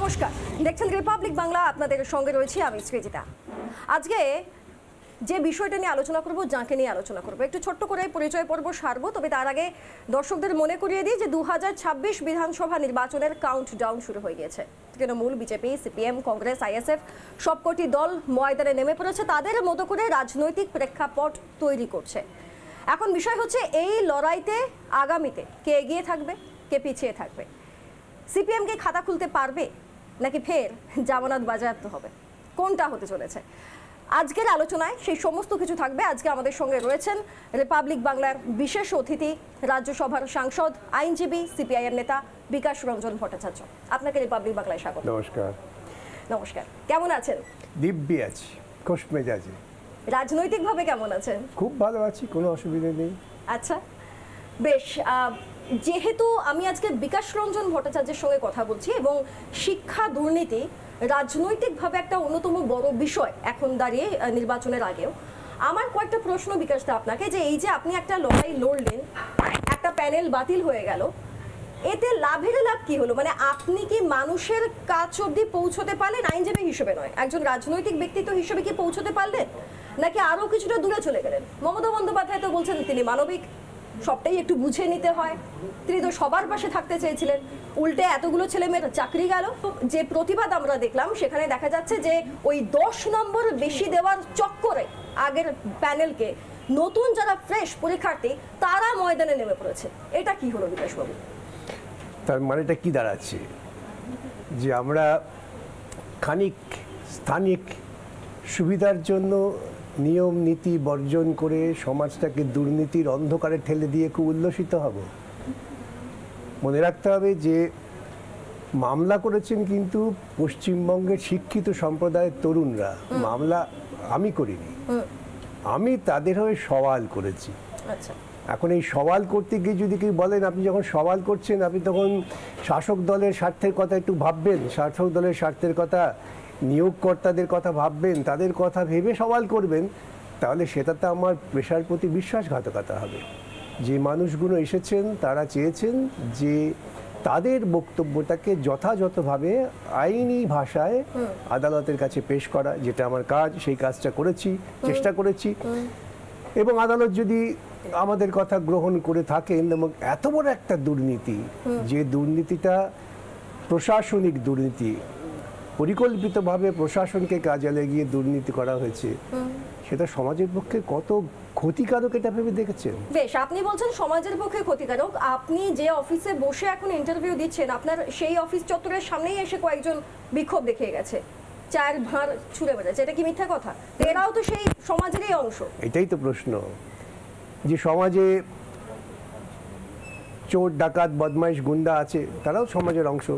নমস্কার, দেখছেন রিপাবলিক বাংলা, আপনাদের সঙ্গে রয়েছি আমি সৃজিতা। আজকে যে বিষয়টা নিয়ে আলোচনা করব, যাকে নিয়ে আলোচনা করব, একটু ছোট্ট করে পরিচয় পর্ব সারবো। তবে তার আগে দর্শকদের মনে করিয়ে দিই যে 2026 বিধানসভা নির্বাচনের কাউন্টডাউন শুরু হয়ে গিয়েছে। Trinamool, BJP, CPM, Congress, ISF সবকটি দল ময়দানে নেমে পড়েছে, তাদের মতো করে রাজনৈতিক প্রেক্ষাপট তৈরি করছে। এখন বিষয় হচ্ছে এই লড়াইতে আগামীতে কে এগিয়ে থাকবে, কে পিছিয়ে থাকবে। সিপিএম কে খাতা খুলতে পারবে নাকি ফের জামানত বাজেয়াপ্ত হবে, কোনটা হতে চলেছে? আজকের আলোচনায় সেই সমস্ত কিছু থাকবে। আজকে আমাদের সঙ্গে রয়েছেন রিপাবলিক বাংলার বিশেষ অতিথি, রাজ্যসভার সাংসদ, আইনজীবী, সিপিআইএম নেতা বিকাশ রঞ্জন ভট্টাচার্য। আপনাকে রিপাবলিক বাংলায় স্বাগত। নমস্কার। নমস্কার, কেমন আছেন? দিব্যি আছি, খুশ মেজাজে। রাজনৈতিকভাবে কেমন আছেন? খুব ভালো আছি, কোনো অসুবিধা নেই। আচ্ছা, বেশ। যেহেতু আমি আজকে বিকাশ রঞ্জন ভট্টাচার্যের সঙ্গে কথা বলছি এবং শিক্ষা দুর্নীতি রাজনৈতিকভাবে একটা অন্যতম বড় বিষয় এখন দাঁড়িয়ে নির্বাচনের আগেও, আমার কয়েকটা প্রশ্ন বিকাশদা আপনাকে, যে এই যে আপনি একটা লড়াই লড়লেন, একটা প্যানেল বাতিল হয়ে গেল, এতে লাভের লাভ কি হলো? মানে আপনি কি মানুষের কাছ অবধি পৌঁছতে পারলেন? আইনজীবী হিসেবে নয়, একজন রাজনৈতিক ব্যক্তিত্ব হিসেবে কি পৌঁছতে পারলেন, নাকি আরো কিছুটা দূরে চলে গেলেন? মমতা বন্দ্যোপাধ্যায় তো বলছেন তিনি মানবিক, সবটাই একটু বুঝে নিতে হয়, তিনি তো সবার পাশে থাকতে চেয়েছিলেন, উল্টে এতগুলো ছেলেমেয়ের চাকরি গেল। যে প্রতিবাদ আমরা দেখলাম সেখানে দেখা যাচ্ছে যে ওই 10 নম্বর বেশি দেওয়ার চক্করে আগের প্যানেলকে নতুন যারা ফ্রেশ পরীক্ষার্থী তারা ময়দানে নেমে পড়েছে। এটা কি হলো বিকাশবাবু? তার মানেটা কি দাঁড়াচ্ছে? যে আমরা খানিক স্থানিক সুবিধার জন্য নিয়ম নীতি বর্জন করে সমাজটাকে দুর্নীতির অন্ধকারে ঠেলে দিয়ে খুব উল্লসিত হব। মনে রাখতে হবে যে মামলা করেছেন কিন্তু পশ্চিমবঙ্গের শিক্ষিত সম্প্রদায়ের তরুণরা। মামলা আমি করিনি, আমি তাদের হয়ে সওয়াল করেছি। আচ্ছা, এখন এই সওয়াল করতে গিয়ে যদি কেউ বলেন আপনি যখন সওয়াল করছেন আপনি তখন শাসক দলের স্বার্থের কথা একটু ভাববেন, শাসক দলের স্বার্থের কথা, নিয়োগকর্তাদের কথা ভাববেন, তাদের কথা ভেবে সওয়াল করবেন, তাহলে সেটাতে আমার পেশার প্রতি বিশ্বাসঘাতকতা হবে। যে মানুষগুলো এসেছেন তারা চেয়েছেন যে তাদের বক্তব্যটাকে যথাযথভাবে আইনি ভাষায় আদালতের কাছে পেশ করা, যেটা আমার কাজ, সেই কাজটা করেছি, চেষ্টা করেছি। এবং আদালত যদি আমাদের কথা গ্রহণ করে থাকেন, এবং এত বড় একটা দুর্নীতি, যে দুর্নীতিটা প্রশাসনিক দুর্নীতি, পরিকল্পিতভাবে প্রশাসনকে কাজে লাগিয়ে দুর্নীতি করা হয়েছে, সেটা সমাজের পক্ষে কত ক্ষতিকারক এটা ভেবে দেখেছেন? বেশ, আপনি বলছেন সমাজের পক্ষে ক্ষতিকারক। আপনি যে অফিসে বসে এখন ইন্টারভিউ দিচ্ছেন, আপনার সেই অফিস চত্বরের সামনেই এসে কয়েকজন বিক্ষোভ দেখিয়ে গেছে, চায়ের ভাঁড় ছুঁড়ে বেড়াচ্ছে, এটা কি মিথ্যা কথা? এরাও তো সেই সমাজেরই অংশ। এটাই তো প্রশ্ন, যে সমাজে চোর ডাকাত বদমাইশ গুন্ডা আছে, তারাও সমাজের অংশ।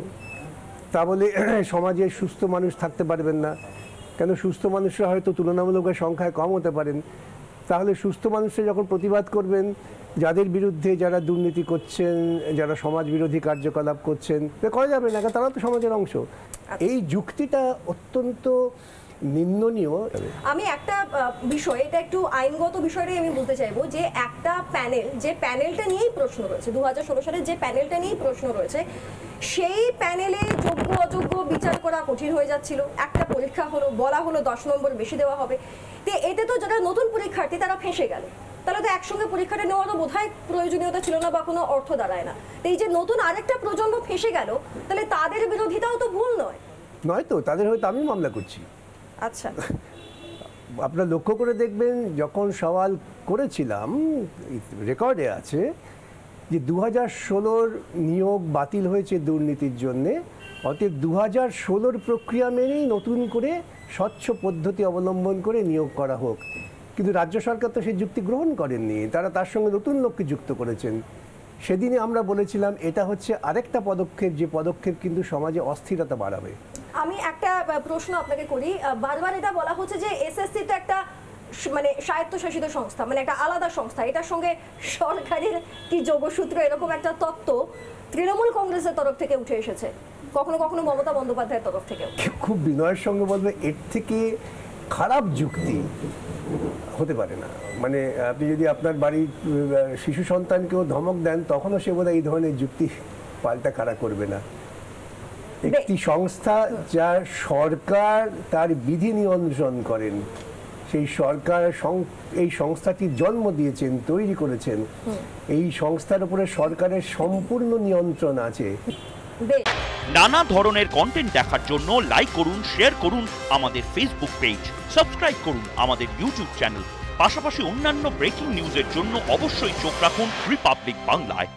তা বলে সমাজে সুস্থ মানুষ থাকতে পারবেন না কেন? সুস্থ মানুষরা হয়তো তুলনামূলক সংখ্যায় কম হতে পারেন। তাহলে সুস্থ মানুষরা যখন প্রতিবাদ করবেন, যাদের বিরুদ্ধে যারা দুর্নীতি করছেন, যারা সমাজ বিরোধী কার্যকলাপ করছেন, করা যাবে না, তারাও তো সমাজের অংশ। এই যুক্তিটা অত্যন্ত নিন্দনীয়। আমি একটা বিষয়, এটা একটু আইনগত বিষয়টাই আমি বলতে চাইবো, যে একটা প্যানেল, যে প্যানেলটা নিয়েই প্রশ্ন রয়েছে, 2016 সালে যে প্যানেলটা নিয়েই প্রশ্ন রয়েছে, সেই প্যানেলে যোগ্য অযোগ্য বিচার করা কঠিন হয়ে যাচ্ছিল। একটা পরীক্ষা হলো, বলা হলো 10 নম্বর বেশি দেওয়া হবে, তো এতে তো যারা নতুন পরীক্ষার্থী তারা ফেঁসে গেল। তাহলে তো একসঙ্গে পরীক্ষাটা নেওয়ারও বোধহয় প্রয়োজনীয়তা ছিল না বা কোনো অর্থ দাঁড়ায় না। তো এই যে নতুন আরেকটা প্রজন্ম ফেঁসে গেল, তাহলে তাদের বিরোধিতাও তো ভুল নয়? নয় তো, তাদের হয়তো আমি মামলা করছি। আচ্ছা, আপনারা লক্ষ্য করে দেখবেন, যখন সওয়াল করেছিলাম, রেকর্ডে আছে যে 2016 নিয়োগ বাতিল হয়েছে দুর্নীতির জন্যে, অতএব 2016 প্রক্রিয়া মেনেই নতুন করে স্বচ্ছ পদ্ধতি অবলম্বন করে নিয়োগ করা হোক। কিন্তু রাজ্য সরকার তো সেই যুক্তি গ্রহণ করেননি, তারা তার সঙ্গে নতুন লোককে যুক্ত করেছেন। সেদিনে আমরা বলেছিলাম এটা হচ্ছে আরেকটা পদক্ষেপ, যে পদক্ষেপ কিন্তু সমাজে অস্থিরতা বাড়াবে। আমি একটা প্রশ্ন আপনাকে করি। বারবার এটা বলা হচ্ছে যে এসএসসি তো একটা মানে স্বায়ত্তশাসিত সংস্থা, মানে একটা আলাদা সংস্থা, এটার সঙ্গে সরকারের কি যোগসূত্র, এরকম একটা তত্ত্ব তৃণমূল কংগ্রেসের তরফ থেকে উঠে এসেছে, কখনো কখনো মমতা বন্দ্যোপাধ্যায়ের তরফ থেকেও। খুব বিনয়ের সঙ্গে বলবে, এর থেকে খারাপ যুক্তি হতে পারে না। মানে আপনি যদি আপনার বাড়ির শিশু সন্তানকেও ধমক দেন, তখনও সে বোধহয় এই ধরনের যুক্তি পাল্টা খাড়া করবে না। একটি সংস্থা যা সরকার তার বিধি নিয়ন্ত্রণ করেন, সেই সরকার এই সংস্থাটির জন্ম দিয়েছেন, তৈরি করেছেন, এই সংস্থার উপরে সরকারের সম্পূর্ণ নিয়ন্ত্রণ আছে। নানা ধরনের কন্টেন্ট দেখার জন্য লাইক করুন, শেয়ার করুন আমাদের ফেসবুক পেজ, সাবস্ক্রাইব করুন আমাদের ইউটিউব চ্যানেল। পাশাপাশি অন্যান্য ব্রেকিং নিউজের জন্য অবশ্যই চোখ রাখুন রিপাবলিক বাংলায়।